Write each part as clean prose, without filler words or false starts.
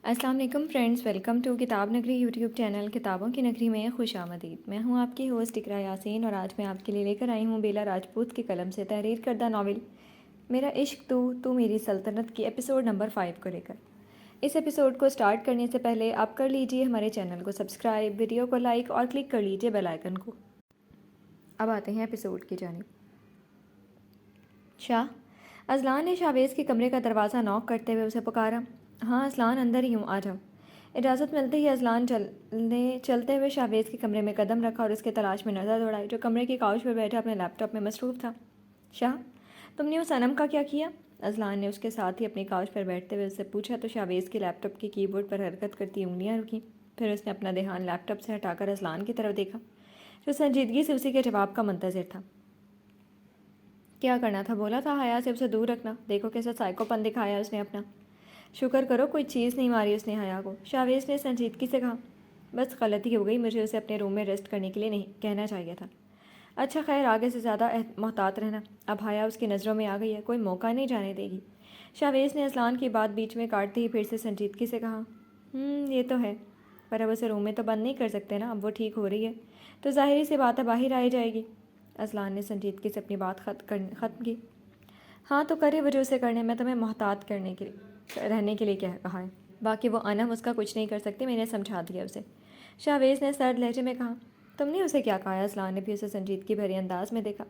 السلام علیکم friends, welcome to کتاب نگری یوٹیوب چینل کتابوں کی نگری میں خوش آمدید۔ میں ہوں آپ کی ہوسٹ اقرا یاسین، اور آج میں آپ کے لیے لے کر آئی ہوں بیلا راجپوت کی قلم سے تحریر کردہ ناول میرا عشق تو میری سلطنت کی ایپیسوڈ نمبر 5 کو لے کر۔ اس ایپیسوڈ کو سٹارٹ کرنے سے پہلے آپ کر لیجئے ہمارے چینل کو سبسکرائب، ویڈیو کو لائک اور کلک کر لیجئے بیل آئیکن کو۔ اب آتے ہیں ایپیسوڈ کی جانب۔ شاہ اذلان نے شاویز کے کمرے کا دروازہ نوک کرتے ہوئے اسے پکارا۔ ہاں اذلان، اندر ہی ہوں، آ جاؤ۔ اجازت ملتے ہی اذلان چلتے ہوئے شاویز کے کمرے میں قدم رکھا اور اس کے تلاش میں نظر دوڑائی، جو کمرے کی کاؤچ پر بیٹھا اپنے لیپ ٹاپ میں مصروف تھا۔ شاہ، تم نے اس انم کا کیا کیا؟ اذلان نے اس کے ساتھ ہی اپنی کاؤچ پر بیٹھتے ہوئے اس سے پوچھا تو شاویز کے لیپ ٹاپ کی کی بورڈ پر حرکت کرتی انگلیاں رکیں۔ پھر اس نے اپنا دھیان لیپ ٹاپ سے ہٹا کر اذلان کی طرف دیکھا، جو سنجیدگی سے اسی کے جواب کا منتظر تھا۔ کیا کرنا تھا؟ بولا تھا حیا سے اسے دور رکھنا۔ دیکھو کیسا سائیکو پن دکھایا اس نے اپنا۔ شکر کرو کوئی چیز نہیں ماری اس نے حیا کو، شاویز نے سنجیدگی سے کہا۔ بس غلطی ہو گئی، مجھے اسے اپنے روم میں ریسٹ کرنے کے لیے نہیں کہنا چاہیے تھا۔ اچھا خیر، آگے سے زیادہ محتاط رہنا، اب حیا اس کی نظروں میں آ گئی ہے، کوئی موقع نہیں جانے دے گی۔ شاویز نے اذلان کی بات بیچ میں کاٹتے ہی پھر سے سنجیدگی سے کہا۔ یہ تو ہے، پر اب اسے روم میں تو بند نہیں کر سکتے نا، اب وہ ٹھیک ہو رہی ہے تو ظاہری سی بات ہے باہر آئی جائے گی۔ اذلان نے سنجیدگی سے اپنی بات ختم کی۔ ہاں تو کرے وجہ سے کرنے، میں تمہیں محتاط رہنے کے لیے کہا ہے، باقی وہ انم اس کا کچھ نہیں کر سکتی، میں نے سمجھا دیا اسے۔ شاویز نے سرد لہجے میں کہا۔ تم نے اسے کیا کہا؟ اذلان نے بھی اسے سنجیدگی بھرے انداز میں دیکھا۔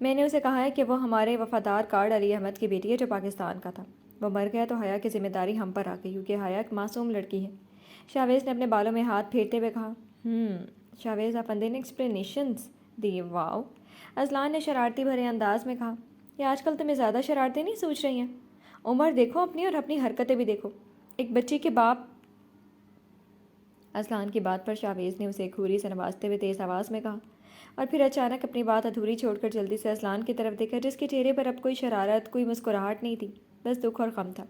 میں نے اسے کہا ہے کہ وہ ہمارے وفادار کارڈ علی احمد کی بیٹی ہے جو پاکستان کا تھا، وہ مر گیا تو حیا کی ذمہ داری ہم پر آ گئی، کیونکہ حیا ایک معصوم لڑکی ہے۔ شاویز نے اپنے بالوں میں ہاتھ پھیرتے ہوئے کہا۔ شاویز افندے نے ایکسپلینیشنز دی۔ واو، اذلان نے شرارتی بھرے انداز میں کہا۔ یہ آج کل تمہیں زیادہ شرارتیں نہیں سوچ رہی ہیں؟ عمر دیکھو اپنی، اور اپنی حرکتیں بھی دیکھو، ایک بچی کے باپ۔ اذلان کی بات پر شاویز نے اسے گھوری سے نوازتے ہوئے تیز آواز میں کہا، اور پھر اچانک اپنی بات ادھوری چھوڑ کر جلدی سے اذلان کی طرف دیکھا، جس کے چہرے پر اب کوئی شرارت، کوئی مسکراہٹ نہیں تھی، بس دکھ اور غم تھا۔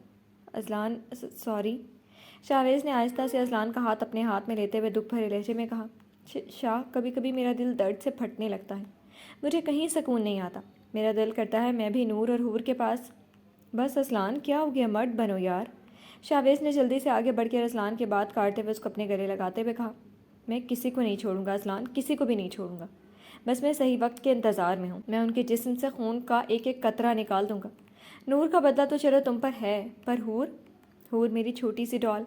Azlan, sorry. شاویز نے آہستہ سے اذلان کا ہاتھ اپنے ہاتھ میں لیتے ہوئے دکھ بھرے لہجے میں کہا۔ شاہ، کبھی کبھی میرا دل درد سے پھٹنے لگتا ہے، مجھے کہیں سکون نہیں آتا، میرا دل کرتا ہے میں بھی نور اور حور کے پاس۔ بس اذلان، کیا ہو گیا؟ مرد بنو یار۔ شاویز نے جلدی سے آگے بڑھ کر اذلان کی بات کاٹتے ہوئے اس کو اپنے گلے لگاتے ہوئے کہا۔ میں کسی کو نہیں چھوڑوں گا اذلان، کسی کو بھی نہیں چھوڑوں گا، بس میں صحیح وقت کے انتظار میں ہوں، میں ان کے جسم سے خون کا ایک ایک قطرہ نکال دوں گا۔ نور کا بدلہ تو چلو تم پر ہے، پر حور میری چھوٹی سی ڈال،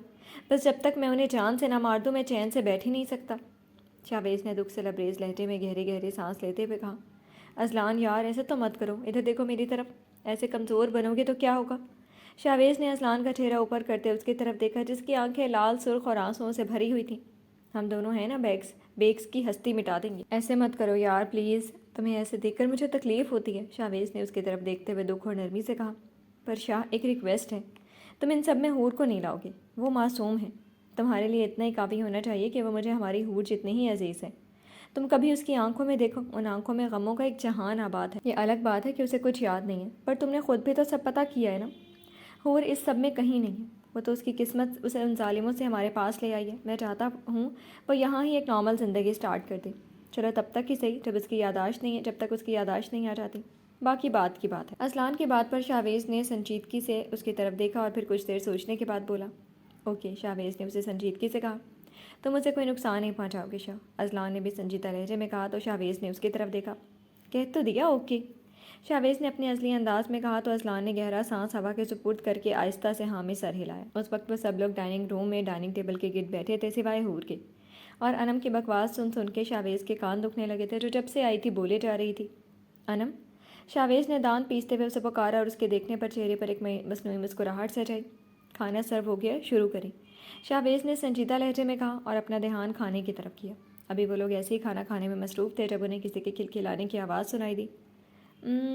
بس جب تک میں انہیں جان سے نہ مار دوں میں چین سے بیٹھ ہی نہیں سکتا۔ شاویز نے دکھ سے لبریز لہجے میں گہری گہری سانس لیتے ہوئے کہا۔ اذلان یار، ایسے تو مت کرو، ادھر دیکھو میری طرف، ایسے کمزور بنو گے تو کیا ہوگا؟ شاویز نے اذلان کا چہرہ اوپر کرتے اس کی طرف دیکھا، جس کی آنکھیں لال سرخ اور آنسوؤں سے بھری ہوئی تھیں۔ ہم دونوں ہیں نا بیگس کی ہستی مٹا دیں گے، ایسے مت کرو یار پلیز، تمہیں ایسے دیکھ کر مجھے تکلیف ہوتی ہے۔ شاویز نے اس کی طرف دیکھتے ہوئے دکھ اور نرمی سے کہا۔ پر شاہ، ایک ریکویسٹ ہے، تم ان سب میں حور کو نہیں لاؤ گے، وہ معصوم ہے، تمہارے لیے اتنا ہی کافی ہونا چاہیے کہ وہ مجھے ہماری حور جتنی ہی عزیز ہے۔ تم کبھی اس کی آنکھوں میں دیکھو، ان آنکھوں میں غموں کا ایک جہان آباد ہے۔ یہ الگ بات ہے کہ اسے کچھ یاد نہیں ہے، پر تم نے خود بھی تو سب پتہ کیا ہے نا، حور اس سب میں کہیں نہیں ہے، وہ تو اس کی قسمت اسے ان ظالموں سے ہمارے پاس لے آئی ہے۔ میں چاہتا ہوں وہ یہاں ہی ایک نارمل زندگی سٹارٹ کر دے، چلو تب تک ہی صحیح، جب تک اس کی یادداشت نہیں آ جاتی، باقی بات کی بات ہے۔ اذلان کی بات پر شاویز نے سنجیدگی سے اس کی طرف دیکھا اور پھر کچھ دیر سوچنے کے بعد بولا۔ اوکے، شاویز نے اسے سنجیدگی سے کہا۔ تم اسے کوئی نقصان نہیں پہنچاؤ گے شاہ، اذلان نے بھی سنجیدہ لہجے میں کہا تو شاویز نے اس کی طرف دیکھا۔ کہہ تو دیا اوکے، شاویز نے اپنے ازلی انداز میں کہا تو اذلان نے گہرا سانس ہوا کے سپرد کر کے آہستہ سے ہاں میں سر ہلایا۔ اس وقت وہ سب لوگ ڈائننگ روم میں ڈائننگ ٹیبل کے گرد بیٹھے تھے سوائے حور کے، اور انم کی بکواس سن کے شاویز کے کان دکھنے لگے تھے، جو جب سے آئی تھی بولے جا رہی تھی۔ انم، شاویز نے دانت پیستے ہوئے اسے پکارا اور اس کے دیکھنے پر چہرے پر ایک مصنوعی مسکراہٹ سجائی۔ کھانا سرو ہو گیا، شروع کریں، شاویز نے سنجیدہ لہجے میں کہا اور اپنا دھیان کھانے کی طرف کیا۔ ابھی وہ لوگ ایسے ہی کھانا کھانے میں مصروف تھے جب انہیں کسی کے کھلکھلانے کی آواز سنائی دی۔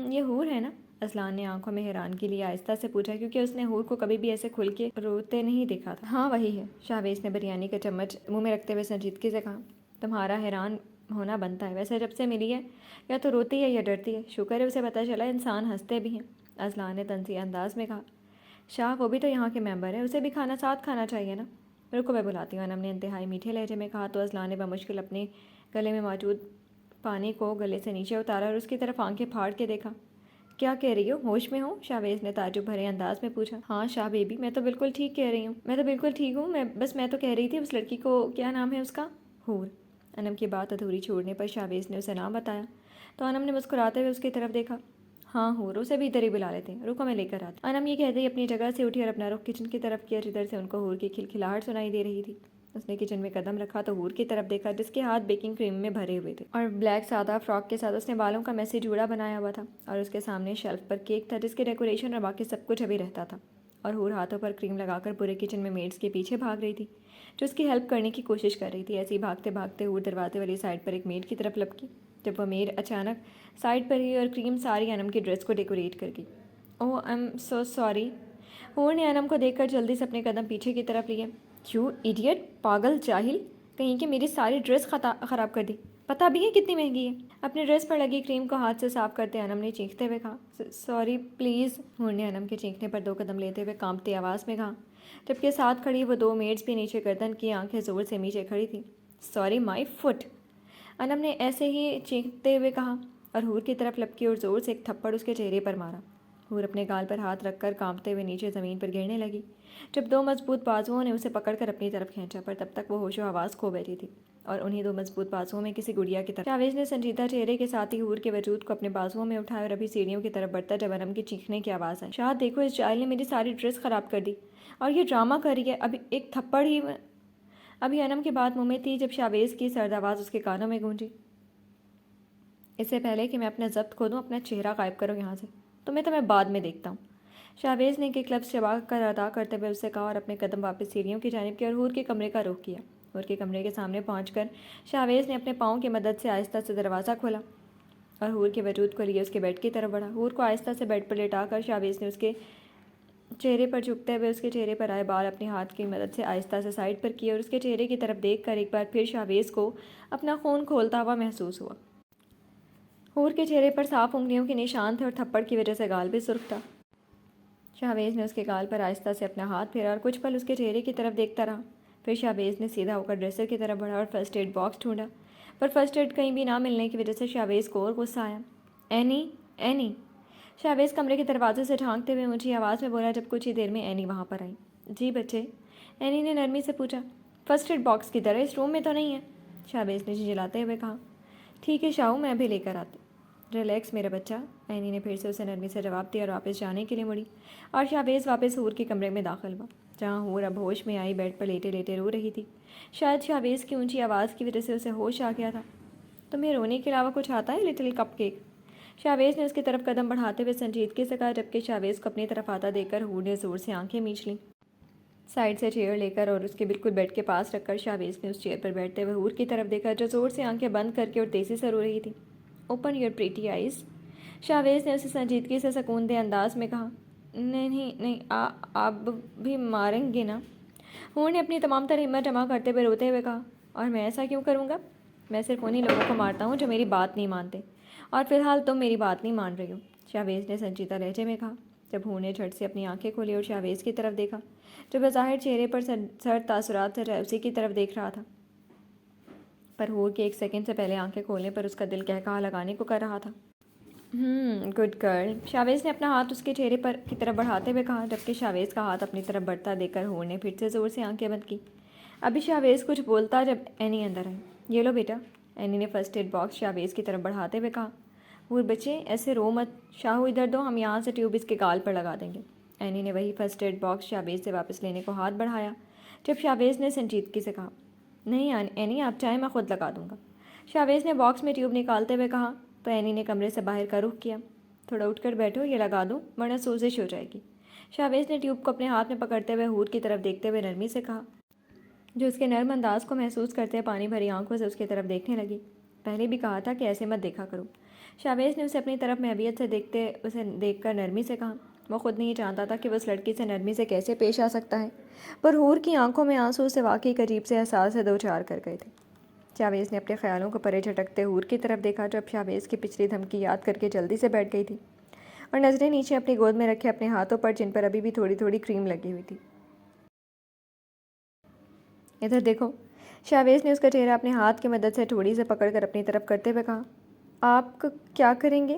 یہ حور ہے نا؟ اذلان نے آنکھوں میں حیرانگی لیے آہستہ سے پوچھا، کیونکہ اس نے حور کو کبھی بھی ایسے کھل کے روتے نہیں دیکھا تھا۔ ہاں وہی ہے، شاویز نے بریانی کا چمچ منہ میں رکھتے ہوئے سنجیدگی سے کہا۔ تمہارا حیران ہونا بنتا ہے، ویسے جب سے ملی ہے یا تو روتی ہے یا ڈرتی ہے، شکر ہے اسے پتہ چلا انسان ہنستے بھی ہیں، اذلان نے طنزیہ انداز میں کہا۔ شاہ، وہ بھی تو یہاں کے ممبر ہے، اسے بھی کھانا ساتھ کھانا چاہیے نا۔ رکو میں بلاتی ہوں، انم نے انتہائی میٹھے لہجے میں کہا تو اذلان نے بمشکل اپنے گلے میں موجود پانی کو گلے سے نیچے اتارا اور اس کی طرف آنکھیں پھاڑ کے دیکھا۔ کیا کہہ رہی ہو؟ ہوش میں ہو؟ شاویز نے تعجب بھرے انداز میں پوچھا۔ ہاں شاہ بیبی، میں تو بالکل ٹھیک کہہ رہی ہوں، میں تو بالکل ٹھیک ہوں، میں تو کہہ رہی تھی اس لڑکی کو کیا نام ہے اس کا؟ حور۔ انم کی بات ادھوری چھوڑنے پر شاویز نے اسے نام بتایا تو انم نے مسکراتے ہوئے اس کی طرف دیکھا۔ ہاں حور، اسے بھی ادھر ہی بلا لیتے ہیں، رکو میں لے کر آتی۔ انم یہ کہتے ہی اپنی جگہ سے اٹھی اور اپنا رخ کچن کی طرف کیا جدھر سے ان کو حور کی کھلکھلاہٹ سنائی دے رہی تھی۔ اس نے کچن میں قدم رکھا تو حور کی طرف دیکھا جس کے ہاتھ بیکنگ کریم میں بھرے ہوئے تھے اور بلیک سادہ فراک کے ساتھ اس نے بالوں کا میسی جوڑا بنایا ہوا تھا اور اس کے سامنے شیلف پر کیک تھا جس کے ڈیکوریشن اور باقی سب کچھ ابھی رہتا تھا، اور حور ہاتھوں پر کریم لگا کر پورے کچن میں میڈس کے پیچھے بھاگ رہی تھی جو اس کی ہیلپ کرنے کی کوشش کر رہی تھی۔ ایسے ہی بھاگتے بھاگتے حور دروازے والی سائڈ پر ایک میڈ کی طرف لپکی جب وہ میڈ اچانک سائڈ پر ہی اور کریم ساری انم کی ڈریس کو ڈیکوریٹ کر گئی۔ اوہ آئی ایم سو سوری۔ حور نے انم کو دیکھ کر جلدی سے اپنے قدم پیچھے کی طرف لیے۔ یو ایڈیٹ، پاگل جاہل کہیں کہ میری ساری ڈریس خراب کر دی، پتہ بھی ہے کتنی مہنگی ہے؟ اپنی ڈریس پر لگی کریم کو ہاتھ سے صاف کرتے انم نے چیختے ہوئے کہا۔ سوری پلیز، حور نے انم کے چیخنے پر 2 قدم لیتے ہوئے کانپتی آواز میں کہا، جبکہ ساتھ کھڑی وہ 2 میڈس بھی نیچے گردن کی آنکھیں زور سے نیچے کھڑی تھیں۔ سوری مائی فٹ، انم نے ایسے ہی چیختے ہوئے کہا اور حور کی طرف لپکی اور زور سے ایک تھپڑ اس کے چہرے پر مارا۔ حور اپنے گال پر ہاتھ رکھ کر کانپتے ہوئے نیچے زمین پر گرنے لگی جب 2 مضبوط بازوؤں نے اسے پکڑ کر اپنی طرف کھینچا، پر تب تک وہ ہوش و حواس کھو بیٹھی تھی اور انہی 2 مضبوط بازوؤں میں کسی گڑیا کی طرف۔ شاویز نے سنجیدہ چہرے کے ساتھ ہی حور کے وجود کو اپنے بازوؤں میں اٹھایا اور ابھی سیڑھیوں کی طرف بڑھتا جب انم کی چیخنے کی آواز آئی۔ شاہ دیکھو، اس جاہل نے میری ساری ڈریس خراب کر دی اور یہ ڈرامہ کر رہی ہے، ابھی ایک تھپڑ ہی۔ ابھی انم کی بات منہ میں تھی جب شاویز کی سرد آواز اس کے کانوں میں گونجی۔ اس سے پہلے کہ میں اپنا ضبط کھو دوں، اپنا چہرہ غائب کرو یہاں سے، تمہیں بعد میں دیکھتا ہوں۔ شاویز نے ایک لفظ چبا کر ادا کرتے ہوئے اس سے کہا اور اپنے قدم واپس سیڑھیوں کی جانب کیا اور حور کے کمرے کا رخ کیا۔ حور کے کمرے کے سامنے پہنچ کر شاویز نے اپنے پاؤں کی مدد سے آہستہ سے دروازہ کھولا اور حور کے وجود کو لیے اس کے بیڈ کی طرف بڑھا۔ حور کو آہستہ سے بیڈ پر لٹا کر شاویز نے اس کے چہرے پر جھکتے ہوئے اس کے چہرے پر آئے بال اپنے ہاتھ کی مدد سے آہستہ سے سائڈ پر کیے اور اس کے چہرے کی طرف دیکھ کر ایک بار پھر شاویز کو اپنا خون کھولتا ہوا محسوس ہوا۔ حور کے چہرے پر صاف انگلیوں کے نشان تھے اور تھپڑ کی وجہ سے گال بھی سرخ تھا۔ شاویز نے اس کے گال پر آہستہ سے اپنا ہاتھ پھیرا اور کچھ پل اس کے چہرے کی طرف دیکھتا رہا۔ پھر شاویز نے سیدھا ہو کر ڈریسر کی طرف بڑھا اور فرسٹ ایڈ باکس ڈھونڈا، پر فرسٹ ایڈ کہیں بھی نہ ملنے کی وجہ سے شاویز کو اور غصہ آیا۔ اینی، اینی، شاویز کمرے کے دروازے سے جھانکتے ہوئے اونچی آواز میں بولا جب کچھ ہی دیر میں اینی وہاں پر آئی۔ جی بچے، اینی نے نرمی سے پوچھا۔ فرسٹ ایڈ باکس کی طرح اس روم میں تو نہیں ہے، شاویز نے جھنجھلاتے ہوئے کہا۔ ٹھیک ہے شاہو، میں ابھی لے کر آتی۔ ریلیکس میرا بچہ، اینی نے پھر سے اسے نرمی سے جواب دیا اور واپس جانے کے لیے مڑی اور شاویز واپس حور کے کمرے میں داخل ہوا جہاں حور اب ہوش میں آئی بیڈ پر لیٹے لیٹے رو رہی تھی۔ شاید شاویز کی اونچی آواز کی وجہ سے اسے ہوش آ گیا تھا۔ تمہیں رونے کے علاوہ کچھ آتا ہے لٹل کپ کیک؟ شاویز نے اس کی طرف قدم بڑھاتے ہوئے سنجیدگی سے کہا جبکہ شاویز کو اپنی طرف آتا دیکھ کر حور نے زور سے آنکھیں میچ لیں۔ سائڈ سے چیئر لے کر اور اس کے بالکل بیڈ کے پاس رکھ کر شاویز نے اس چیئر پر بیٹھتے ہوئے حور کی طرف دیکھا جو زور سے آنکھیں بند کر کے اور تیزی سے رو رہی تھی۔ Open your pretty eyes, Shavez نے اسے سنجیدگی سے سکون دہ انداز میں کہا۔ نہیں، آپ بھی ماریں گے نا؟ حور نے اپنی تمام تر ہمت جمع کرتے ہوئے روتے ہوئے کہا۔ اور میں ایسا کیوں کروں گا؟ میں صرف انہی لوگوں کو مارتا ہوں جو میری بات نہیں مانتے، اور فی الحال تم میری بات نہیں مان رہی ہو، شاویز نے سنجیدہ لہجے میں کہا جب حور نے جھٹ سے اپنی آنکھیں کھولی اور شاویز کی طرف دیکھا جو بظاہر چہرے پر سرد تاثرات سے اسی کی طرف دیکھ رہا تھا، پر حور کے 1 سیکنڈ سے پہلے آنکھیں کھولنے پر اس کا دل قہقہا لگانے کو کر رہا تھا۔ گڈ گرل، شاویز نے اپنا ہاتھ اس کے چہرے پر کی طرف بڑھاتے ہوئے کہا جبکہ شاویز کا ہاتھ اپنی طرف بڑھتا دیکھ کر حور نے پھر سے زور سے آنکھیں بند کی۔ ابھی شاویز کچھ بولتا جب اینی اندر آئی۔ یہ لو بیٹا، اینی نے فرسٹ ایڈ باکس شاویز کی طرف بڑھاتے ہوئے کہا۔ حور بچے ایسے رو مت، شاہو ادھر دو، ہم یہاں سے ٹیوب اس کے گال پر لگا دیں گے۔ اینی نے وہی فرسٹ ایڈ باکس شاویز سے واپس لینے کو ہاتھ بڑھایا جب شاویز نے سنجیدگی سے کہا نہیں اینی، آپ چاہیں میں خود لگا دوں گا۔ شاویز نے باکس میں ٹیوب نکالتے ہوئے کہا تو اینی نے کمرے سے باہر کا رخ کیا۔ تھوڑا اٹھ کر بیٹھو، یہ لگا دوں ورنہ سوزش ہو جائے گی، شاویز نے ٹیوب کو اپنے ہاتھ میں پکڑتے ہوئے حور کی طرف دیکھتے ہوئے نرمی سے کہا جو اس کے نرم انداز کو محسوس کرتے پانی بھری آنکھوں سے اس کی طرف دیکھنے لگی۔ پہلے بھی کہا تھا کہ ایسے مت دیکھا کرو، شاویز نے اسے اپنی طرف محبت سے اسے دیکھ کر نرمی سے کہا۔ وہ خود نہیں جانتا تھا کہ وہ اس لڑکی سے نرمی سے کیسے پیش آ سکتا ہے، پر حور کی آنکھوں میں آنسو سے واقعی ایک عجیب سے احساس سے 2 4 کر گئے تھے۔ شاویز نے اپنے خیالوں کو پرے جھٹکتے حور کی طرف دیکھا جو اب شاویز کی پچھلی دھمکی یاد کر کے جلدی سے بیٹھ گئی تھی اور نظریں نیچے اپنی گود میں رکھے اپنے ہاتھوں پر جن پر ابھی بھی تھوڑی تھوڑی کریم لگی ہوئی تھی۔ ادھر دیکھو، شاویز نے اس کا چہرہ اپنے ہاتھ کی مدد سے ٹھوڑی سے پکڑ کر اپنی طرف کرتے ہوئے کہا۔ آپ کیا کریں گے؟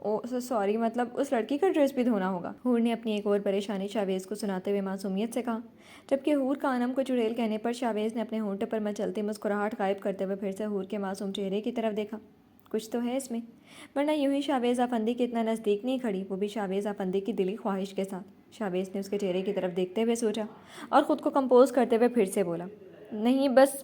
او سوری، مطلب اس لڑکی کا ڈریس بھی دھونا ہوگا؟ حور نے اپنی ایک اور پریشانی شاویز کو سناتے ہوئے معصومیت سے کہا، جبکہ حور کا انم کو چڑیل کہنے پر شاویز نے اپنے ہونٹوں پر مچلتی مسکراہٹ غائب کرتے ہوئے پھر سے حور کے معصوم چہرے کی طرف دیکھا۔ کچھ تو ہے اس میں، ورنہ یوں ہی شاویز افندی کے اتنا نزدیک نہیں کھڑی، وہ بھی شاویز افندی کی دلی خواہش کے ساتھ۔ شاویز نے اس کے چہرے کی طرف دیکھتے ہوئے سوچا اور خود کو کمپوز کرتے ہوئے پھر سے بولا، نہیں بس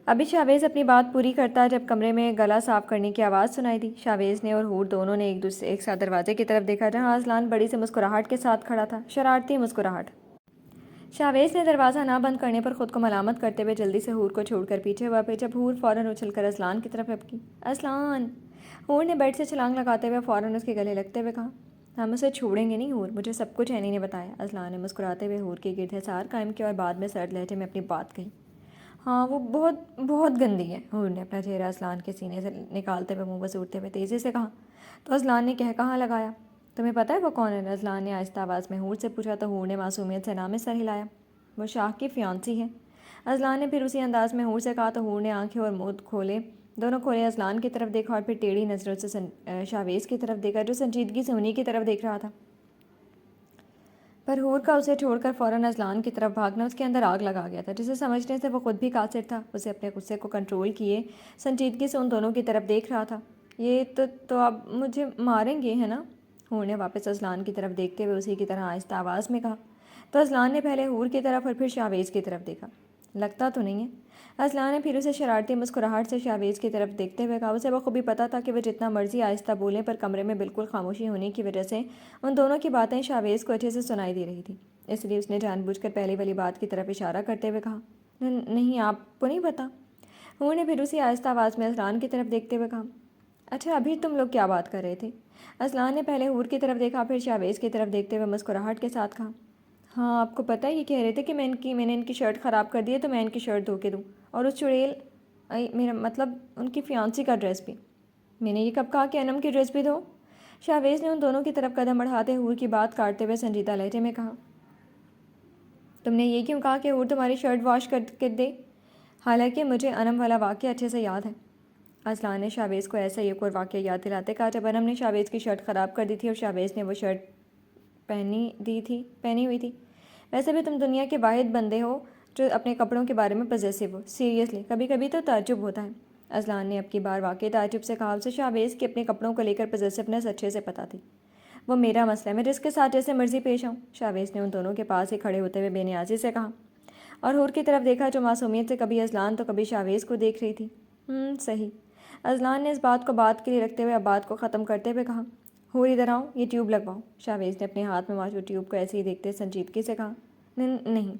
ابھی شاویز اپنی بات پوری کرتا جب کمرے میں گلا صاف کرنے کی آواز سنائی دی۔ شاویز نے اور حور دونوں نے ایک ساتھ دروازے کی طرف دیکھا جہاں اذلان بڑی سے مسکراہٹ کے ساتھ کھڑا تھا، شرارتی مسکراہٹ۔ شاویز نے دروازہ نہ بند کرنے پر خود کو ملامت کرتے ہوئے جلدی سے حور کو چھوڑ کر پیچھے ہوا، پھر جب حور فوراً اچھل کر اذلان کی طرف لپکی۔ اذلان! حور نے بیڈ سے چھلانگ لگاتے ہوئے فوراً اس کے گلے لگتے ہوئے کہا، ہم اسے چھوڑیں گے نہیں حور، مجھے سب کچھ اینی نے بتایا۔ اذلان نے مسکراتے ہوئے حور کے گرد حصار قائم کیا اور بعد میں سرد لہجے میں اپنی بات کہی۔ ہاں وہ بہت بہت گندی ہے، حور نے اپنا چہرہ اذلان کے سینے سے نکالتے ہوئے منہ بسورتے ہوئے تیزی سے کہا۔ تو اذلان نے کہاں لگایا، تمہیں پتہ ہے وہ کون ہے؟ اذلان نے آہستہ آواز میں حور سے پوچھا تو حور نے معصومیت سے نام سر ہلایا۔ وہ شاہ کی فیانسی ہے، اذلان نے پھر اسی انداز میں حور سے کہا تو حور نے آنکھیں اور منہ دونوں کھولے اذلان کی طرف دیکھا اور پھر ٹیڑھی نظروں سے شاویز کی طرف دیکھا جو سنجیدگی سے انہی کی طرف دیکھ رہا تھا۔ پر حور کا اسے چھوڑ کر فوراً اذلان کی طرف بھاگنا اس کے اندر آگ لگا گیا تھا، جسے سمجھنے سے وہ خود بھی قاصر تھا۔ اسے اپنے غصے کو کنٹرول کیے سنجیدگی سے ان دونوں کی طرف دیکھ رہا تھا۔ یہ تو اب مجھے ماریں گے ہے نا؟ حور نے واپس اذلان کی طرف دیکھتے ہوئے اسی کی طرح آہستہ آواز میں کہا۔ تو اذلان نے پہلے حور کی طرف اور پھر شاویز کی طرف دیکھا۔ لگتا تو نہیں ہے؟ اذلان نے پھر اسے شرارتی مسکراہٹ سے شاویز کی طرف دیکھتے ہوئے کہا۔ اسے بخوبی پتہ تھا کہ وہ جتنا مرضی آہستہ بولیں پر کمرے میں بالکل خاموشی ہونے کی وجہ سے ان دونوں کی باتیں شاویز کو اچھے سے سنائی دے رہی تھی، اس لیے اس نے جان بوجھ کر پہلی والی بات کی طرف اشارہ کرتے ہوئے کہا، نہیں آپ کو نہیں پتہ؟ حور نے پھر اسی آہستہ آواز میں اذلان کی طرف دیکھتے ہوئے کہا، اچھا ابھی تم لوگ کیا بات کر رہے تھے؟ اذلان نے پہلے حور کی طرف دیکھا پھر شاویز کی طرف دیکھتے ہوئے مسکراہٹ کے ساتھ کہا، ہاں آپ کو پتہ ہے یہ کہہ رہے تھے کہ میں نے ان کی شرٹ خراب کر دی ہے تو میں ان کی شرٹ دھو کے دوں، اور اس چڑیل میرا مطلب ان کی فیانسی کا ڈریس بھی۔ میں نے یہ کب کہا کہ انم کی ڈریس بھی دھو؟ شاویز نے ان دونوں کی طرف قدم بڑھاتے حور کی بات کاٹتے ہوئے سنجیدہ لہجے میں کہا، تم نے یہ کیوں کہا کہ حور تمہاری شرٹ واش کر کے دے؟ حالانکہ مجھے انم والا واقعہ اچھے سے یاد ہے۔ اذلان نے شاویز کو ایسا ایک اور واقعہ یاد دلاتے کہا جب انم نے شاویز کی شرٹ خراب کر دی تھی اور شاویز نے وہ شرٹ پہنی ہوئی تھی۔ ویسے بھی تم دنیا کے واحد بندے ہو جو اپنے کپڑوں کے بارے میں پوزیسو ہو، سیریسلی کبھی کبھی تو تعجب ہوتا ہے۔ اذلان نے اب کی بار واقعی تعجب سے کہا، اسے شاویز کی اپنے کپڑوں کو لے کر پوزیسونیس اچھے سے پتہ تھی۔ وہ میرا مسئلہ ہے، میں جس کے ساتھ جیسے مرضی پیش آؤں، شاویز نے ان دونوں کے پاس ہی کھڑے ہوتے ہوئے بے نیازی سے کہا، اور حور کی طرف دیکھا جو معصومیت سے کبھی اذلان تو کبھی شاویز کو دیکھ رہی تھی۔ صحیح۔ اذلان نے اس بات کو بات کے لیے رکھتے ہوئے اب بات کو ختم کرتے ہوئے کہا، حور ادھر آؤ، یہ ٹیوب لگواؤ۔ شاویز نے اپنے ہاتھ میں موجود ٹیوب کو ایسے ہی دیکھتے سنجیدگی سے کہا، نہیں۔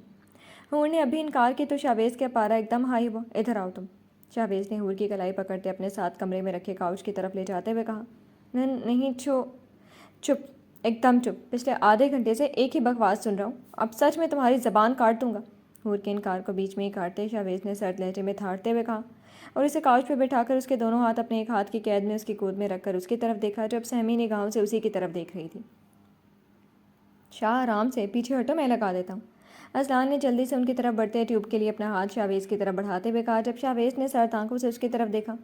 حور نے ابھی انکار کی تو شاویز کا پارا ایک دم ہائی ہوا، ادھر آؤ تم۔ شاویز نے حور کی کلائی پکڑتے اپنے ساتھ کمرے میں رکھے کاؤچ کی طرف لے جاتے ہوئے کہا، نہیں چپ، ایک دم چپ، پچھلے آدھے گھنٹے سے ایک ہی بکواس سن رہا ہوں، اب سچ میں تمہاری زبان کاٹ دوں گا۔ حور کے انکار کو بیچ میں ہی کاٹتے شاویز نے سرد لہجے میں تھاڑتے ہوئے کہا اور اسے کاؤچ پہ بٹھا کر اس کے دونوں ہاتھ اپنے ایک ہاتھ کی قید میں اس کی گود میں رکھ کر اس کی طرف دیکھا جو اب سہمی نگاہوں سے اسی کی طرف دیکھ رہی تھی۔ شاہ آرام سے، پیچھے ہٹو، میں لگا دیتا ہوں۔ اذلان نے جلدی سے ان کی طرف بڑھتے ٹیوب کے لیے اپنا ہاتھ شاویز کی طرف بڑھاتے ہوئے کہا جب شاویز نے سرد آنکھوں سے اس کی طرف دیکھا،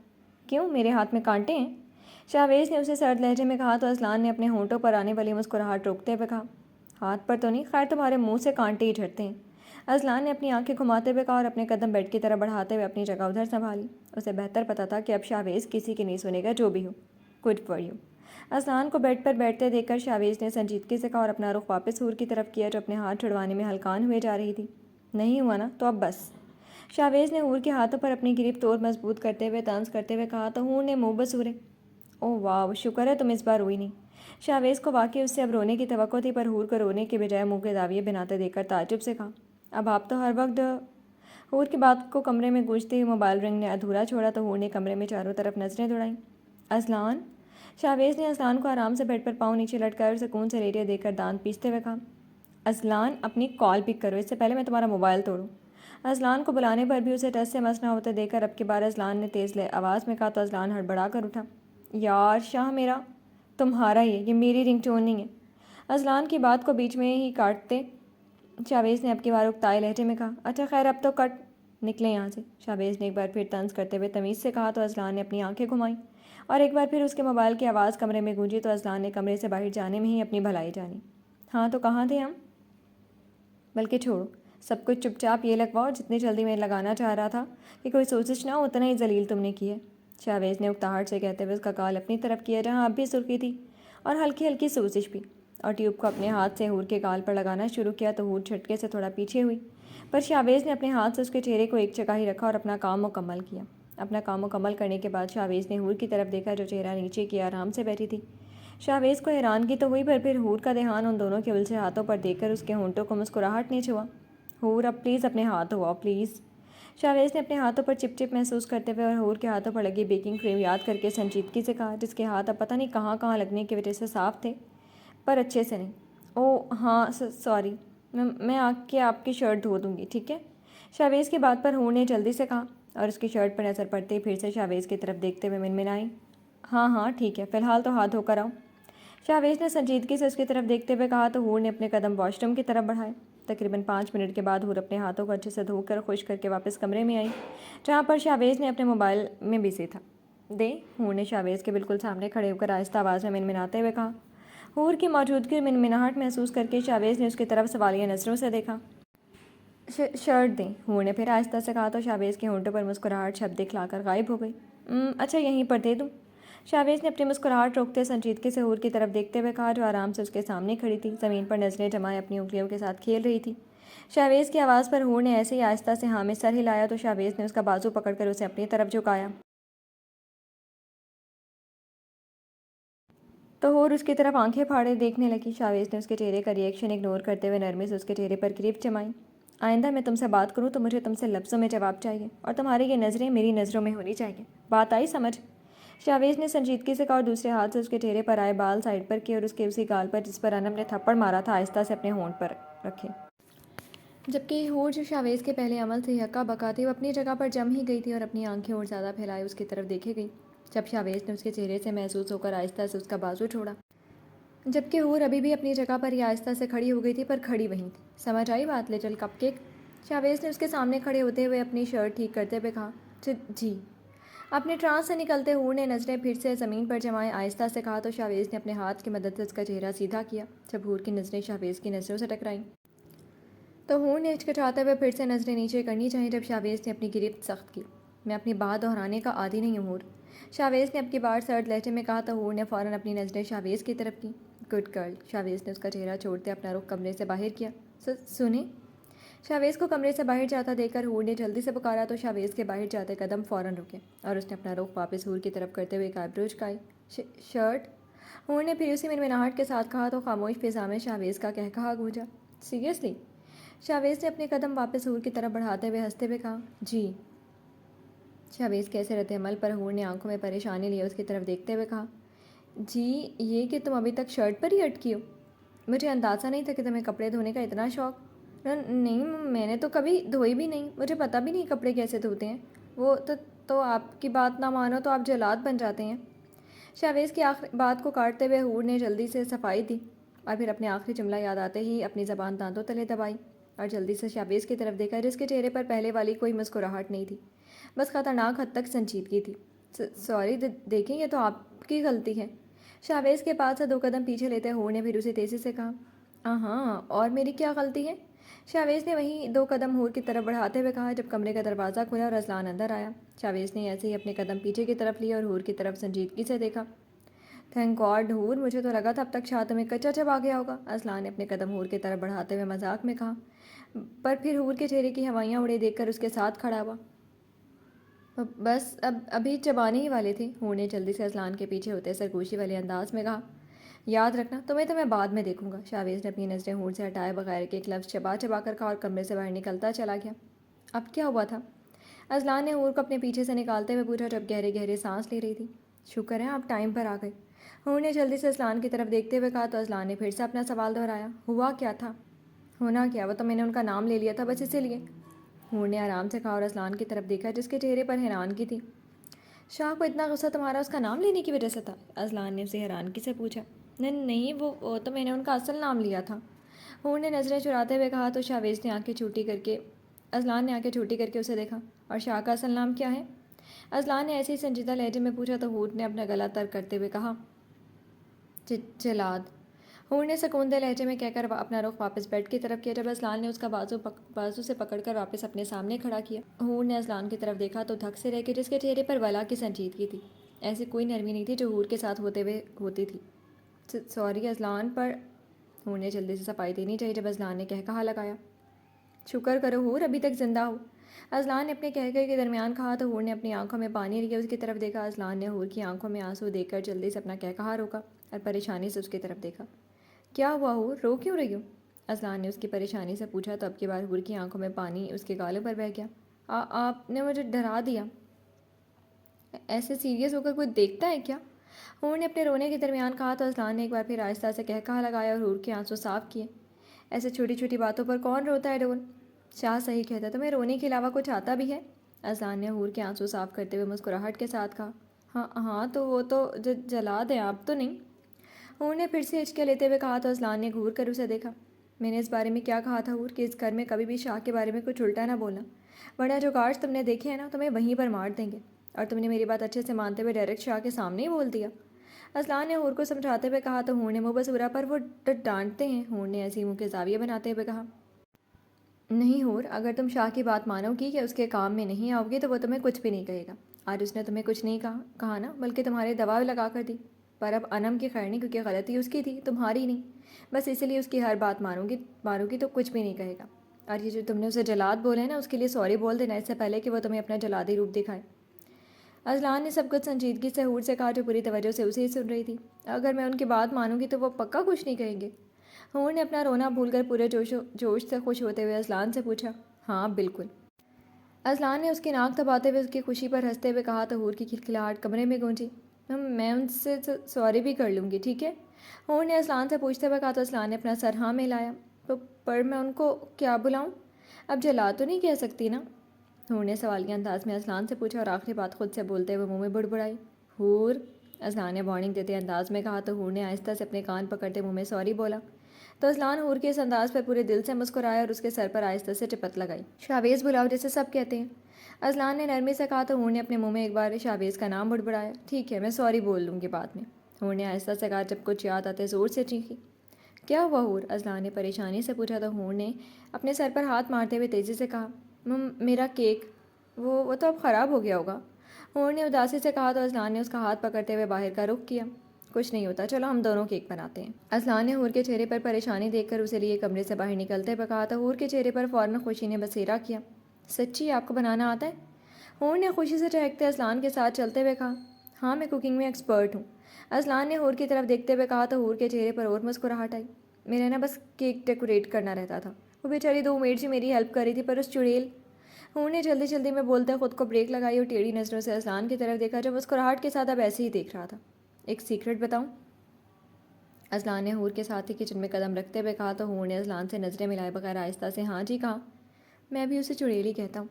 کیوں میرے ہاتھ میں کانٹے ہیں؟ شاویز نے اسے سرد لہجے میں کہا تو اذلان نے اپنے ہونٹوں پر آنے والی مسکراہٹ روکتے ہوئے کہا، ہاتھ پر تو نہیں، خیر تمہارے منہ سے کانٹے ہی جھڑتے ہیں۔ اذلان نے اپنی آنکھیں گھماتے ہوئے کہا اور اپنے قدم بیڈ کی طرف بڑھاتے ہوئے اپنی جگہ ادھر سنبھالی۔ اسے بہتر پتہ تھا کہ اب شاویز کسی کی نہیں سنے گا جو بھی ہو۔ Good for you. اذلان کو بیڈ پر بیٹھتے دیکھ کر شاویز نے سنجیدگی سے کہا اور اپنا رخ واپس حور کی طرف کیا جو اپنے ہاتھ چھڑوانے میں ہلکان ہوئے جا رہی تھی۔ نہیں ہوا نا تو اب بس۔ شاویز نے حور کے ہاتھوں پر اپنی گریپ اور مضبوط کرتے ہوئے طنز کرتے ہوئے کہا تو حور نے منہ بسورے، اوہ واو، شکر ہے تم اس بار روئی نہیں۔ شاویز کو واقعی اس سے اب رونے کی توقع تھی پر حور کو رونے کے بجائے منہ کے داویے بناتے دیکھ کر تعجب سے کہا، اب آپ تو ہر وقت۔ حور کی بات کو کمرے میں گونجتے ہوئے موبائل رنگ نے ادھورا چھوڑا تو حور نے کمرے میں چاروں طرف نظریں دوڑائیں۔ اذلان؟ شاویز نے اذلان کو آرام سے بیڈ پر پاؤں نیچے لٹکایا اور سکون سے ریڈیو دے کر دانت پیستے ہوئے کہا، اذلان اپنی کال پک کرو اس سے پہلے میں تمہارا موبائل توڑوں۔ اذلان کو بلانے پر بھی اسے ٹچ سے مس نہ ہوتے دیکھ کر اب کی بار اذلان نے تیز آواز میں کہا تو اذلان ہڑبڑا کر اٹھا، یار شاہ میرا، تمہارا یہ میری رنگ ٹون نہیں ہے۔ اذلان کی بات کو بیچ میں ہی کاٹتے شاویز نے اب کی بار اکتائے لہجے میں کہا، اچھا خیر اب تو کٹ، نکلیں یہاں سے۔ شاویز نے ایک بار پھر طنز کرتے ہوئے تمیز سے کہا تو اذلان نے اپنی آنکھیں گھمائیں اور ایک بار پھر اس کے موبائل کی آواز کمرے میں گونجی تو اذلان نے کمرے سے باہر جانے میں ہی اپنی بھلائی جانی۔ ہاں تو کہاں تھے ہم؟ بلکہ چھوڑو، سب کچھ چپ چاپ یہ لگواؤ جتنی جلدی میں لگانا چاہ رہا تھا کہ کوئی سوزش نہ ہو اتنا ہی ذلیل تم نے کی ہے، شاویز نے اکتاہٹ سے کہتے ہوئے اس کا کال اپنی طرف کیا جہاں اب بھی سرخی تھی اور ہلکی ہلکی سوزش بھی، اور ٹیوب کو اپنے ہاتھ سے حور کے گال پر لگانا شروع کیا تو حور جھٹکے سے تھوڑا پیچھے ہوئی، پر شاویز نے اپنے ہاتھ سے اس کے چہرے کو ایک جگہ ہی رکھا اور اپنا کام مکمل کیا۔ اپنا کام مکمل کرنے کے بعد شاویز نے حور کی طرف دیکھا جو چہرہ نیچے کی آرام سے بیٹھی تھی۔ شاویز کو حیرانگی تو ہوئی، پر پھر حور کا دھیان ان دونوں کے الجھے ہاتھوں پر دیکھ کر اس کے ہونٹوں کو مسکراہٹ نے چھوا۔ حور اب پلیز اپنے ہاتھ دھواؤ پلیز، شاویز نے اپنے ہاتھوں پر چپ چپ محسوس کرتے ہوئے اور حور کے ہاتھوں پر لگی بیکنگ کریم یاد کر کے سنجیدگی سے کہا، جس کے ہاتھ اب پتہ نہیں کہاں کہاں لگنے کی وجہ سے صاف تھے پر اچھے سے نہیں۔ اوہ ہاں سوری، میں آ کے آپ کی شرٹ دھو دوں گی، ٹھیک ہے؟ شاویز کی بات پر حور نے جلدی سے کہا اور اس کی شرٹ پر نظر پڑتے ہی پھر سے شاویز کی طرف دیکھتے ہوئے منمنائی، ہاں ہاں ٹھیک ہے، فی الحال تو ہاتھ دھو کر آؤ۔ شاویز نے سنجیدگی سے اس کی طرف دیکھتے ہوئے کہا تو حور نے اپنے قدم واش روم کی طرف بڑھائے۔ تقریباً 5 منٹ کے بعد حور اپنے ہاتھوں کو اچھے سے دھو کر خشک کر کے واپس کمرے میں آئی جہاں پر شاویز نے اپنے موبائل میں بزی تھا۔ دے، حور نے شاویز کے بالکل سامنے کھڑے ہو کر آہستہ آواز میں منمناتے ہوئے کہا۔ حور کی موجودگی اور منمناہٹ محسوس کر کے شاویز نے اس کی طرف سوالیہ نظروں سے دیکھا۔ شرٹ دیں، حور نے پھر آہستہ سے کہا تو شاویز کے ہونٹوں پر مسکراہٹ شب دکھلا کر غائب ہو گئی۔ اچھا یہیں پر دے دوں؟ شاویز نے اپنی مسکراہٹ روکتے سنجیدگی سے حور کی طرف دیکھتے ہوئے کہا جو آرام سے اس کے سامنے کھڑی تھی، زمین پر نظریں جمائے اپنی انگلیوں کے ساتھ کھیل رہی تھی۔ شاویز کی آواز پر حور نے ایسے ہی آہستہ سے ہاں میں سر ہلایا تو شاویز نے اس کا بازو پکڑ کر اسے اپنی طرف جھکایا تو حور اس کی طرف آنکھیں پھاڑے دیکھنے لگی۔ شاویز نے اس کے چہرے کا ری ایکشن اگنور کرتے ہوئے نرمی سے اس کے چہرے پر گریپ جمائی۔ آئندہ میں تم سے بات کروں تو مجھے تم سے لفظوں میں جواب چاہیے اور تمہاری یہ نظریں میری نظروں میں ہونی چاہیے، بات آئی سمجھ؟ شاویز نے سنجیدگی سے کہا اور دوسرے ہاتھ سے اس کے چہرے پر آئے بال سائڈ پر کیے اور اس کے اسی گال پر جس پر انم نے تھپڑ مارا تھا آہستہ سے اپنے ہونٹ پر رکھے، جبکہ حور جو شاویز کے پہلے عمل سے ہکا بکا تھی وہ اپنی جگہ پر جم ہی گئی تھی اور اپنی آنکھیں اور زیادہ پھیلائے اس کی طرف دیکھے گئی جب شاویز نے اس کے چہرے سے محسوس ہو کر آہستہ سے اس کا بازو چھوڑا، جبکہ حور ابھی بھی اپنی جگہ پر ہی آہستہ سے کھڑی ہو گئی تھی پر کھڑی وہیں تھی۔ سمجھ آئی بات لٹل کپ کیک؟ شاویز نے اس کے سامنے کھڑے ہوتے ہوئے اپنی شرٹ ٹھیک کرتے ہوئے کہا۔ جی۔ اپنے ٹرانس سے نکلتے حور نے نظریں پھر سے زمین پر جمائے آہستہ سے کہا تو شاویز نے اپنے ہاتھ کی مدد سے اس کا چہرہ سیدھا کیا۔ جب حور کی نظریں شاویز کی نظروں سے ٹکرائیں تو حور نے ہچکچاتے ہوئے پھر سے نظریں نیچے کرنی چاہیں جب شاویز نے اپنی گرفت سخت کی۔ میں اپنی بات دہرانے کا عادی نہیں ہوں حور، شاویز نے اب کی بار سرد لہجے میں کہا تو حور نے فوراً اپنی نظریں شاویز کی طرف کی۔ گڈ گرل، شاویز نے اس کا چہرہ چھوڑتے اپنا رخ کمرے سے باہر کیا۔ سنیں؟ شاویز کو کمرے سے باہر جاتا دیکھ کر حور نے جلدی سے پکارا تو شاویز کے باہر جاتے قدم فوراً رکے اور اس نے اپنا رخ واپس حور کی طرف کرتے ہوئے ایک آئیبرو جھکائی۔ شرٹ؟ حور نے پھر اسی منمناہٹ کے ساتھ کہا تو خاموش فضا میں شاویز کا قہقہا گونجا۔ سیریسلی؟ شاویز نے اپنے قدم واپس حور کی طرف بڑھاتے ہوئے ہنستے ہوئے کہا۔ جی۔ شاویز کے ایسے رد عمل پر حور نے آنکھوں میں پریشانی لیے اس کی طرف دیکھتے ہوئے کہا، جی یہ کہ تم ابھی تک شرٹ پر ہی اٹکی ہو؟ مجھے اندازہ نہیں تھا کہ تمہیں کپڑے دھونے کا اتنا شوق۔ نہیں، میں نے تو کبھی دھوئی بھی نہیں، مجھے پتہ بھی نہیں کپڑے کیسے دھوتے ہیں۔ وہ تو آپ کی بات نہ مانو تو آپ جلاد بن جاتے ہیں۔ شاویز کی آخری بات کو کاٹتے ہوئے حور نے جلدی سے صفائی دی اور پھر اپنے آخری جملہ یاد آتے ہی اپنی زبان دانتوں تلے دبائی اور جلدی سے شاویز کی طرف دیکھا جس کے چہرے پر پہلے والی کوئی مسکراہٹ نہیں تھی، بس خطرناک حد تک سنجیدگی تھی۔ سوری، دیکھیں یہ تو آپ کی غلطی ہے۔ شاویز کے پاس سے 2 قدم پیچھے لیتے حور نے پھر اسے تیزی سے کہا۔ ہاں اور میری کیا غلطی ہے؟ شاویز نے وہیں 2 قدم حور کی طرف بڑھاتے ہوئے کہا جب کمرے کا دروازہ کھلا اور اذلان اندر آیا۔ شاویز نے ایسے ہی اپنے قدم پیچھے کی طرف لیے اور حور کی طرف سنجیدگی سے دیکھا۔ تھینک گاڈ حور، مجھے تو لگا تھا اب تک شاید تمہیں کچا چبا گیا ہوگا، اذلان نے اپنے قدم حور کی طرف بڑھاتے ہوئے مذاق میں کہا، پر پھر حور کے چہرے کی ہوائیاں اڑے دیکھ کر اس کے ساتھ کھڑا ہوا۔ بس ابھی چبانے ہی والے تھے، حور نے جلدی سے اذلان کے پیچھے ہوتے سرگوشی والے انداز میں کہا۔ یاد رکھنا تمہیں تو میں بعد میں دیکھوں گا، شاویز نے اپنی نظریں حور سے ہٹائے بغیر کہ ایک لفظ چبا چبا کر کہا اور کمرے سے باہر نکلتا چلا گیا۔ اب کیا ہوا تھا؟ اذلان نے حور کو اپنے پیچھے سے نکالتے ہوئے پوچھا جب گہرے گہرے سانس لے رہی تھی۔ شکر ہے آپ ٹائم پر آ گئے، حور نے جلدی سے اذلان کی طرف دیکھتے ہوئے کہا تو اذلان نے پھر سے اپنا سوال دہرایا۔ ہوا کیا تھا؟ ہونا کیا، وہ تو میں نے ان کا نام لے لیا تھا بس اسی لیے، حور نے آرام سے کہا اور اذلان کی طرف دیکھا جس کے چہرے پر حیرانگی تھی۔ شاہ کو اتنا غصہ تمہارا اس کا نام لینے کی وجہ سے تھا؟ اذلان نے اسے حیرانگی سے پوچھا۔ نہیں وہ تو میں نے ان کا اصل نام لیا تھا، حور نے نظریں چراتے ہوئے کہا تو شاویز نے آنکھیں چھوٹی کر کے اذلان نے آنکھیں چھوٹی کر کے اسے دیکھا۔ اور شاہ کا اصل نام کیا ہے؟ اذلان نے ایسے ہی سنجیدہ لہجے میں پوچھا تو حور نے اپنا گلا تر کرتے ہوئے کہا جلاد۔ حور نے سکون دہ لہجے میں کہہ کر اپنا رخ واپس بیڈ کی طرف کیا۔ جب اذلان نے اس کا بازو سے پکڑ کر واپس اپنے سامنے کھڑا کیا، حور نے اذلان کی طرف دیکھا تو دھک سے رہ کے جس کے چہرے پر ولا کی سنجیدگی تھی، ایسی کوئی نرمی نہیں تھی جو حور کے ساتھ ہوتی تھی۔ سوری اذلان، پر حور نے جلدی سے صفائی دینی چاہیے جب اذلان نے کہا لگایا۔ شکر کرو حور، ابھی تک زندہ ہو، اذلان نے اپنے کہہ کے درمیان کہا تو حور نے اپنی آنکھوں میں پانی لیا، اس کی طرف دیکھا۔ اذلان نے حور کی آنکھوں میں آنسو دیکھ کر جلدی سے اپنا کہا روکا اور پریشانی سے اس کی طرف دیکھا۔ کیا ہوا حور، رو کیوں رہی ہو؟ اذلان نے اس کی پریشانی سے پوچھا تو اب کی بار حور کی آنکھوں میں پانی اس کے گالوں پر بہہ گیا۔ آپ نے مجھے ڈرا دیا۔ ایسے سیریس ہو کر کوئی دیکھتا ہے کیا؟ حور نے اپنے رونے کے درمیان کہا تو اذلان نے ایک بار پھر آہستہ سے کہا لگایا اور حور کے آنسو صاف کیے۔ ایسے چھوٹی چھوٹی باتوں پر کون روتا ہے ڈول؟ شاہ صحیح کہتا ہے، تمہیں رونے کے علاوہ کچھ آتا بھی ہے؟ اذلان نے حور کے آنسو صاف کرتے ہوئے مسکراہٹ کے ساتھ کہا۔ ہاں تو وہ تو جلاد ہے، آپ تو نہیں۔ حور نے پھر سے ہچکیاں لیتے ہوئے کہا تو اذلان نے گھور کر اسے دیکھا۔ میں نے اس بارے میں کیا کہا تھا حور کہ اس گھر میں کبھی بھی شاہ کے بارے میں کچھ الٹا نہ بولنا، ورنہ جو کارڈ تم نے دیکھے ہیں نا تمہیں وہیں پر مار دیں گے۔ اور تم نے میری بات اچھے سے مانتے ہوئے ڈائریکٹ شاہ کے سامنے ہی بول دیا۔ اذلان نے حور کو سمجھاتے ہوئے کہا تو حور نے منہ بسورا پر وہ ڈانٹتے ہیں۔ حور نے ایسی منہ کے زاویے بناتے ہوئے کہا، نہیں حور، اگر تم شاہ کی بات مانو گی کہ اس کے کام میں نہیں آؤ گی تو وہ تمہیں کچھ بھی نہیں کہے گا۔ آج اس نے تمہیں کچھ نہیں کہا نا، بلکہ تمہارے دباؤ لگا کر دی، پر اب انم کی خیر نہیں، کیونکہ غلطی اس کی تھی، تمہاری نہیں۔ بس اسی لیے اس کی ہر بات مانو گی تو کچھ بھی نہیں کہے گا۔ اور یہ جو تم نے اسے جلاد بولے ہیں نا، اس کے لیے سوری بول دینا اس سے پہلے کہ وہ تمہیں اپنا جلادی روپ دکھائے۔ اذلان نے سب کچھ سنجیدگی سے حور سے کہا جو پوری توجہ سے اسے ہی سن رہی تھی۔ اگر میں ان کی بات مانوں گی تو وہ پکا کچھ نہیں کہیں گے؟ حور نے اپنا رونا بھول کر پورے جوش سے خوش ہوتے ہوئے اذلان سے پوچھا۔ ہاں بالکل۔ اذلان نے اس کی ناک دباتے ہوئے اس کی خوشی پر ہنستے ہوئے کہا تو حور کی کھلکھلاہٹ کمرے میں گونجی۔ میں ان سے سوری بھی کر لوں گی، ٹھیک ہے؟ حور نے اذلان سے پوچھتے ہوئے کہا تو اذلان نے اپنا سر ہاں میں لایا۔ پر میں ان کو کیا بلاؤں؟ اب جلاد تو نہیں کہہ سکتی نا؟ حور نے سوالیہ انداز میں اذلان سے پوچھا اور آخری بات خود سے بولتے ہوئے منہ میں بڑبڑائی۔ حور، اذلان نے وارننگ دیتے انداز میں کہا تو حور نے آہستہ سے اپنے کان پکڑتے منہ میں سوری بولا تو اذلان حور کے اس انداز پر پورے دل سے مسکرایا اور اس کے سر پر آہستہ سے ٹپت لگائی۔ شاویز بلاؤ جیسے سب کہتے ہیں، اذلان نے نرمی سے کہا تو حور نے اپنے منہ میں ایک بار شاویز کا نام بڑبڑایا۔ ٹھیک ہے، میں سوری بول لوں گی بعد میں، حور نے آہستہ سے کہا جب کچھ یاد آتے زور سے چیخی۔ کیا ہوا حور؟ اذلان نے پریشانی سے پوچھا تو حور نے اپنے سر پر ہاتھ مارتے ہوئے تیزی سے کہا، میرا کیک، وہ تو اب خراب ہو گیا ہوگا۔ حور نے اداسی سے کہا تو اذلان نے اس کا ہاتھ پکڑتے ہوئے باہر کا رخ کیا۔ کچھ نہیں ہوتا، چلو ہم دونوں کیک بناتے ہیں۔ اذلان نے حور کے چہرے پر پریشانی دیکھ کر اسے لیے کمرے سے باہر نکلتے ہوئے کہا تو حور کے چہرے پر فوراً خوشی نے بسیرا کیا۔ سچی آپ کو بنانا آتا ہے؟ حور نے خوشی سے چہکتے اذلان کے ساتھ چلتے ہوئے کہا، ہاں میں کوکنگ میں ایکسپرٹ ہوں۔ اذلان نے حور کی طرف دیکھتے ہوئے کہا تو حور کے چہرے پر اور مسکراہٹ آئی۔ میرا نا بس کیک ڈیکوریٹ کرنا رہتا تھا، وہ بیچاری 2 میڈ جی میری ہیلپ کر رہی تھی، پر اس چڑیل۔ حور نے جلدی جلدی میں بولتے خود کو بریک لگائی اور ٹیڑھی نظروں سے اذلان کی طرف دیکھا جو مسکراہٹ کے ساتھ اب ایسے ہی دیکھ رہا تھا۔ ایک سیکرٹ بتاؤں؟ اذلان نے حور کے ساتھ ہی کچن میں قدم رکھتے ہوئے کہا تو حور نے اذلان سے نظریں ملائے بغیر آہستہ سے ہاں جی کہا۔ میں بھی اسے چڑیل ہی کہتا ہوں۔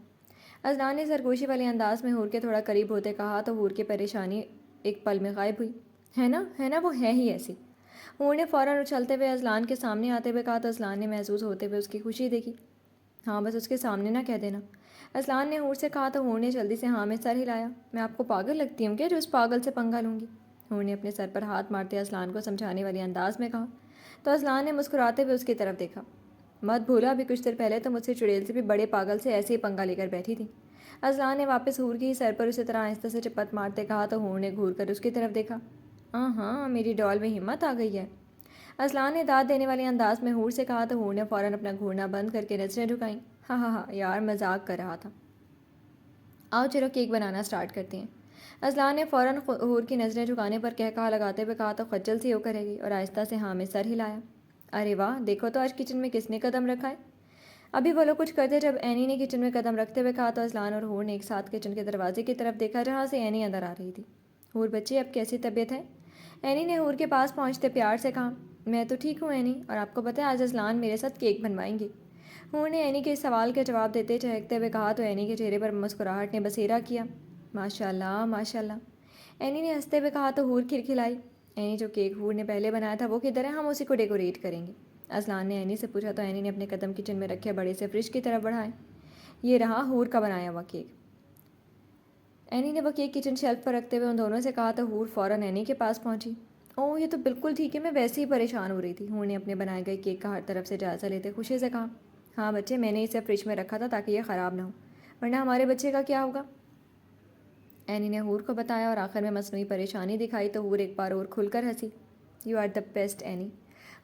اذلان نے سرگوشی والے انداز میں حور کے تھوڑا قریب ہوتے کہا تو حور کی پریشانی ایک پل میں غائب ہوئی۔ ہے نا وہ ہے ہی ایسی۔ حور نے فوراً اچھلتے ہوئے اذلان کے سامنے آتے ہوئے کہا تو اذلان نے محسوس ہوتے ہوئے اس کی خوشی دیکھی۔ ہاں بس اس کے سامنے نہ کہہ دینا، اذلان نے حور سے کہا تو حور نے جلدی سے ہاں میں سر ہلایا۔ میں آپ کو پاگل لگتی ہوں کیا جو اس پاگل سے پنگا لوں گی؟ حور نے اپنے سر پر ہاتھ مارتے اذلان کو سمجھانے والے انداز میں کہا تو اذلان نے مسکراتے ہوئے اس کی طرف دیکھا۔ مت بھولا ابھی کچھ دیر پہلے تو مجھ سے چڑیل سے بھی بڑے پاگل سے ایسے ہی پنگا لے کر بیٹھی تھی۔ اذلان نے واپس حور کی سر پر اسی طرح آہستہ سے چپت مارتے کہا تو حور نے گھور کر اس کی طرف دیکھا۔ ہاں میری ڈال میں ہمت آ گئی ہے، اذلان نے داد دینے والے انداز میں حور سے کہا تو حور نے فوراً اپنا گھورنا بند کر کے نظریں جھکائیں۔ ہاں یار مذاق کر رہا تھا، آؤ چلو کیک بنانا سٹارٹ کرتے ہیں۔ اذلان نے فوراً حور کی نظریں جھکانے پر کہا لگاتے ہوئے کہا تو خجل سی ہو کرے گی اور آہستہ سے ہاں میں سر ہلایا۔ ارے واہ، دیکھو تو آج کچن میں کس نے قدم رکھا ہے۔ ابھی وہ لوگ کچھ کرتے جب اینی نے کچن میں قدم رکھتے ہوئے کہا تو اذلان اور حور نے ایک ساتھ کچن کے دروازے کی طرف دیکھا جہاں سے اینی اندر آ رہی تھی۔ حور بچی اب کیسی طبیعت ہے؟ اینی نے حور کے پاس پہنچتے پیار سے کہا۔ میں تو ٹھیک ہوں اینی، اور آپ کو پتہ ہے آج اذلان میرے ساتھ کیک بنوائیں گی۔ حور نے اینی کے اس سوال کا جواب دیتے چہکتے ہوئے کہا تو اینی کے چہرے پر مسکراہٹ نے بسیرا کیا۔ ماشاء اللہ۔ اینی نے ہنستے ہوئے کہا تو حور کھلکھلائی۔ اینی جو کیک حور نے پہلے بنایا تھا وہ کدھر ہے؟ ہم اسی کو ڈیکوریٹ کریں گے، اذلان نے اینی سے پوچھا تو اینی نے اپنے قدم کچن میں رکھے بڑے سے فریج کی طرف بڑھائے۔ یہ رہا حور کا بنایا ہوا کیک۔ اینی نے وہ کیک کچن شیلف پر رکھتے ہوئے ان دونوں سے کہا تو حور فوراً اینی کے پاس پہنچی۔ اوہ یہ تو بالکل ٹھیک ہے، میں ویسے ہی پریشان ہو رہی تھی۔ حور نے اپنے بنائے گئے کیک کا ہر طرف سے جائزہ لیتے خوشی سے کہا، ہاں بچے، میں نے اسے فریج میں رکھا تھا تاکہ یہ خراب نہ ہو، ورنہ ہمارے بچے کا کیا ہوگا؟ اینی نے حور کو بتایا اور آخر میں مصنوعی پریشانی دکھائی تو حور ایک بار اور کھل کر ہنسی۔ You are the best Annie,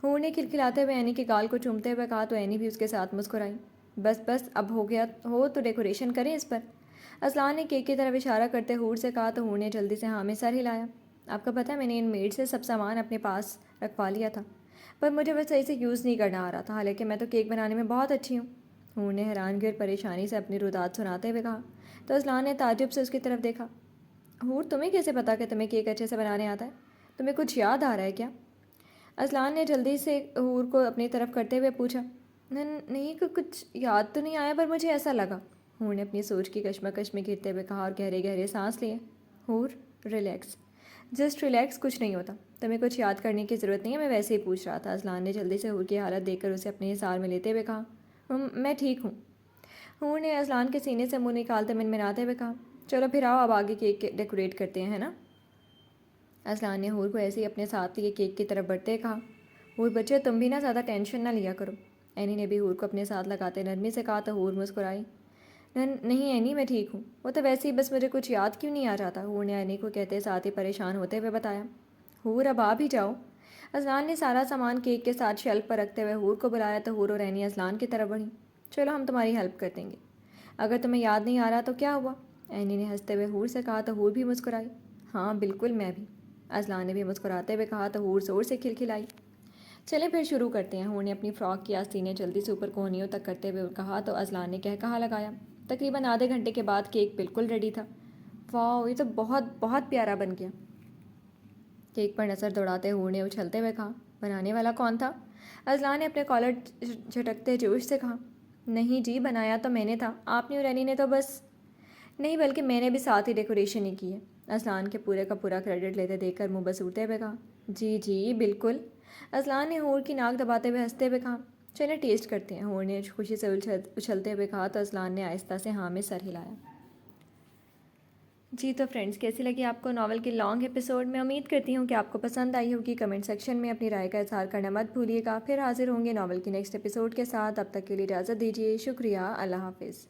Hoor نے کھلکھلاتے ہوئے اینی کے گال کو چومتے ہوئے کہا تو اینی بھی اس کے ساتھ مسکرائی۔ بس بس اب ہو گیا ہو تو ڈیکوریشن کریں اس پر، اذلان نے کیک کی طرف اشارہ کرتے حور سے کہا تو حور نے جلدی سے ہاں میں سر ہلایا۔ آپ کو پتہ ہے میں نے ان میڈ سے سب سامان اپنے پاس رکھوا لیا تھا، پر مجھے وہ صحیح سے یوز نہیں کرنا آ رہا تھا، حالانکہ میں تو کیک بنانے میں بہت اچھی ہوں۔ حور نے حیرانگی اور پریشانی سے اپنی روداد سناتے ہوئے کہا تو اذلان نے تعجب سے اس کی طرف دیکھا۔ حور تمہیں کیسے پتا کہ تمہیں کیک اچھے سے بنانے آتا ہے؟ تمہیں کچھ یاد آ رہا ہے کیا؟ اذلان نے جلدی سے حور کو اپنی طرف کرتے ہوئے پوچھا۔ نہیں کچھ یاد تو نہیں آیا، پر مجھے ایسا لگا۔ حور نے اپنی سوچ کی کشمکش میں گرتے ہوئے کہا اور گہرے گہرے سانس لیے۔ حور ریلیکس، جسٹ ریلیکس، کچھ نہیں ہوتا، تمہیں کچھ یاد کرنے کی ضرورت نہیں ہے، میں ویسے ہی پوچھ رہا تھا۔ اذلان نے جلدی سے حور کی حالت دیکھ کر اسے اپنے حصار میں لیتے ہوئے کہا، میں ٹھیک ہوں۔ حور نے اذلان کے سینے سے منہ نکالتے منمناتے ہوئے کہا، چلو پھر آؤ اب آگے کیک ڈیکوریٹ کرتے ہیں نا؟ اذلان نے حور کو ایسے ہی اپنے ساتھ لیے کیک کی طرف بڑھتے کہا۔ حور بچے تم بھی نہ زیادہ ٹینشن نہ لیا کرو، اینی نے بھی حور کو اپنے ساتھ لگاتے نرمی سے کہا تو حور مسکرائی۔ نہیں اینی، میں ٹھیک ہوں، وہ تو ویسے ہی بس مجھے کچھ یاد کیوں نہیں آ رہا تھا، حور نے اینی کو کہتے ساتھ ہی پریشان ہوتے ہوئے بتایا۔ حور اب آ بھی جاؤ۔ اذلان نے سارا سامان کیک کے ساتھ شیلف پر رکھتے ہوئے حور کو بلایا تو حور اور اینی اذلان کی طرف بڑھی۔ چلو ہم تمہاری ہیلپ کر دیں گے، اگر تمہیں یاد نہیں آ رہا تو کیا ہوا؟ اینی نے ہنستے ہوئے حور سے کہا تو حور بھی مسکرائی۔ ہاں بالکل، میں بھی، اذلان نے بھی مسکراتے ہوئے کہا تو حور زور سے کھلکھلائی۔ چلیں پھر شروع کرتے ہیں، حور نے اپنی فراک کی آستینیں جلدی سے اوپر کوہنیوں تک کرتے ہوئے کہا تو اذلان نے کہا لگایا۔ تقریباً آدھے گھنٹے کے بعد کیک بالکل ریڈی تھا۔ واؤ، یہ تو بہت بہت پیارا بن گیا۔ کیک پر نظر دوڑاتے حور نے اچھلتے ہوئے کہا، بنانے والا کون تھا؟ اذلان نے اپنے کالر جھٹکتے جوش سے کہا، نہیں جی، بنایا تو میں نے تھا، آپ نے اور اینی نے تو بس نہیں، بلکہ میں نے بھی ساتھ ہی ڈیکوریشن ہی کی ہے، اذلان کے پورے کا پورا کریڈٹ لیتے دیکھ کر منہ بسوڑتے ہوئے کہا۔ جی بالکل، اذلان نے حور کی ناک دباتے ہوئے ہنستے ہوئے کہا۔ چلیں ٹیسٹ کرتے ہیں، حور نے خوشی سے اچھلتے ہوئے کہا تو اذلان نے آہستہ سے ہاں میں سر ہلایا۔ جی تو فرینڈز، کیسی لگی آپ کو ناول کی لانگ ایپیسوڈ؟ میں امید کرتی ہوں کہ آپ کو پسند آئی ہوگی۔ کمنٹ سیکشن میں اپنی رائے کا اظہار کرنا مت بھولیے گا۔ پھر حاضر ہوں گے ناول کی نیکسٹ ایپیسوڈ کے ساتھ، تب تک کے لیے اجازت دیجیے، شکریہ، اللہ حافظ۔